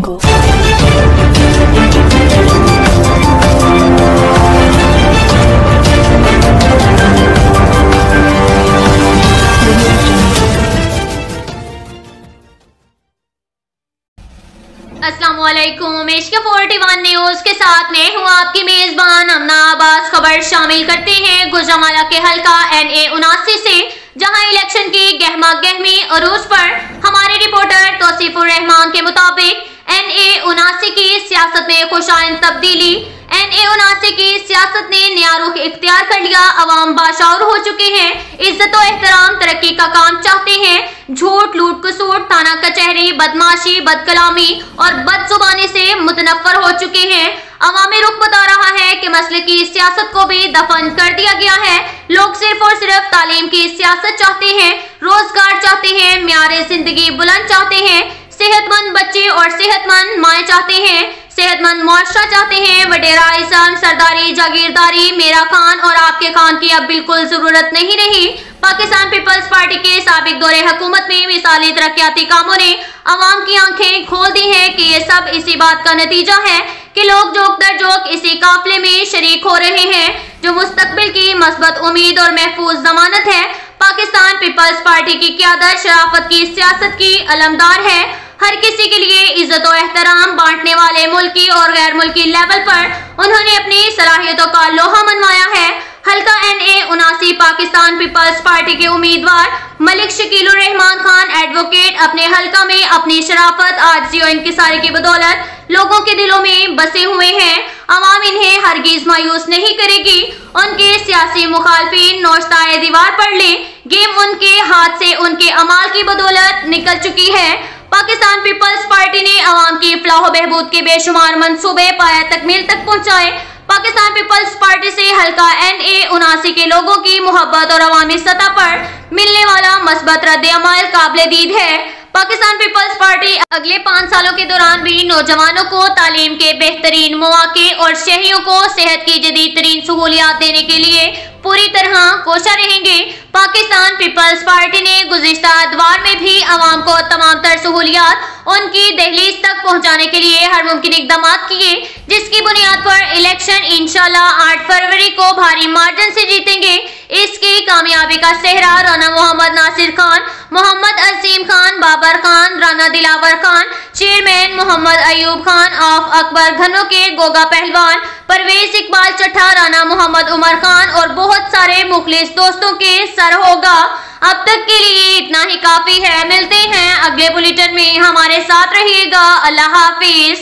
Jungle। अस्सलामुअलैकुम। इश्क 41 न्यूज के साथ मैं हूँ आपकी मेजबान अमना आबाद। खबर शामिल करते हैं गुजरांवाला के हल्का NA 79 से, जहां इलेक्शन की गहमा गहमी अरूज पर हमारे रिपोर्टर तौसीफुर रहमान के मुताबिक NA 79 की सियासत में खुशाइंद तब्दीली। NA 79 की सियासत ने नया रुख इख्तियार कर लिया। अवाम बाशऊर हो चुके हैं, इज्जत और एहतराम तरक्की का काम चाहते हैं। झूठ, लूट कसूट, थाना कचहरी, बदमाशी, बदकलामी और बदजुबानी से मुतनफर हो चुके हैं। अवामी रुख बता रहा है कि मसले की सियासत को भी दफन कर दिया गया है। लोग सिर्फ और सिर्फ तालीम की सियासत चाहते हैं, रोजगार चाहते हैं, म्यारे जिंदगी बुलंद चाहते हैं, सेहतमंद बच्चे और सेहतमंद माएँ चाहते हैं, सेहतमंद मुआशरा चाहते हैं। वडेरा इज़्म, सरदारी, जागीरदारी, मेरा खान और आपके खान की अब बिल्कुल जरूरत नहीं रही। पाकिस्तान पीपल्स पार्टी के साबिक दौरे हुकूमत में मिसाली तरक्याती कामों ने अवाम की आंखें खोल दी हैं कि ये सब इसी बात का नतीजा है कि लोग जोक दर जोक इसी काफिले में शरीक हो रहे हैं जो मुस्तकबिल की मस्बत उम्मीद और महफूज जमानत है। पाकिस्तान पीपल्स पार्टी की क़यादत शराफत की सियासत की अलमदार है। हर किसी के लिए इज्जत और एहतराम बांटने वाले मुल्की और गैर मुल्की लेवल पर उन्होंने अपनी सलाहियतों का लोहा मनवाया है। हल्का NA 79 पाकिस्तान पीपल्स पार्टी के उम्मीदवार मलिक शकीलुर रहमान खान एडवोकेट अपने हल्का में अपनी शराफत, आजिज़ी और इंकिसारी की बदौलत लोगों के दिलों में बसे हुए हैं। अवाम इन्हें हरगिज मायूस नहीं करेगी। उनके सियासी मुखालफिन नौश्ताए दीवार पर ले, गेम उनके हाथ से उनके अमाल की बदौलत निकल चुकी है। पाकिस्तान पीपल्स पार्टी ने अवाम की फलाह बहबूद के बेशुमार मंसूबे पाया तकमील तक पहुँचाए। पाकिस्तान पीपल्स पार्टी से हल्का NA 79 के लोगों की मोहब्बत और अवामी सतह पर मिलने वाला मस्बत रद्द अमल काबिल दीद है। पाकिस्तान पीपल्स पार्टी अगले 5 सालों के दौरान भी नौजवानों को तालीम के बेहतरीन मौके और शहरियों को सेहत की जदीद तरीन सहूलियात देने के लिए पूरी तरह कोशा रहेंगे। पाकिस्तान पीपल्स पार्टी ने गुज़िश्ता अदवार में भी अवाम को तमाम तर सहूलियात उनकी दहलीज तक पहुँचाने के लिए हर मुमकिन इक़दाम किए, जिसकी बुनियाद पर इलेक्शन इंशाल्लाह 8 फरवरी को भारी मार्जिन से जीतेंगे। इसकी कामयाबी का सेहरा राना मोहम्मद नासिर खान, मोहम्मद अजीम खान, बाबर खान, राना दिलावर खान, चेयरमैन मोहम्मद अयूब खान ऑफ अकबर घनों के गोगा पहलवान, परवेज इकबाल चट्ठा, राना मोहम्मद उमर खान और बहुत सारे मुखलिस दोस्तों के सर होगा। अब तक के लिए इतना ही काफी है। मिलते हैं अगले बुलेटिन में, हमारे साथ रहिएगा। अल्लाह हाफिज।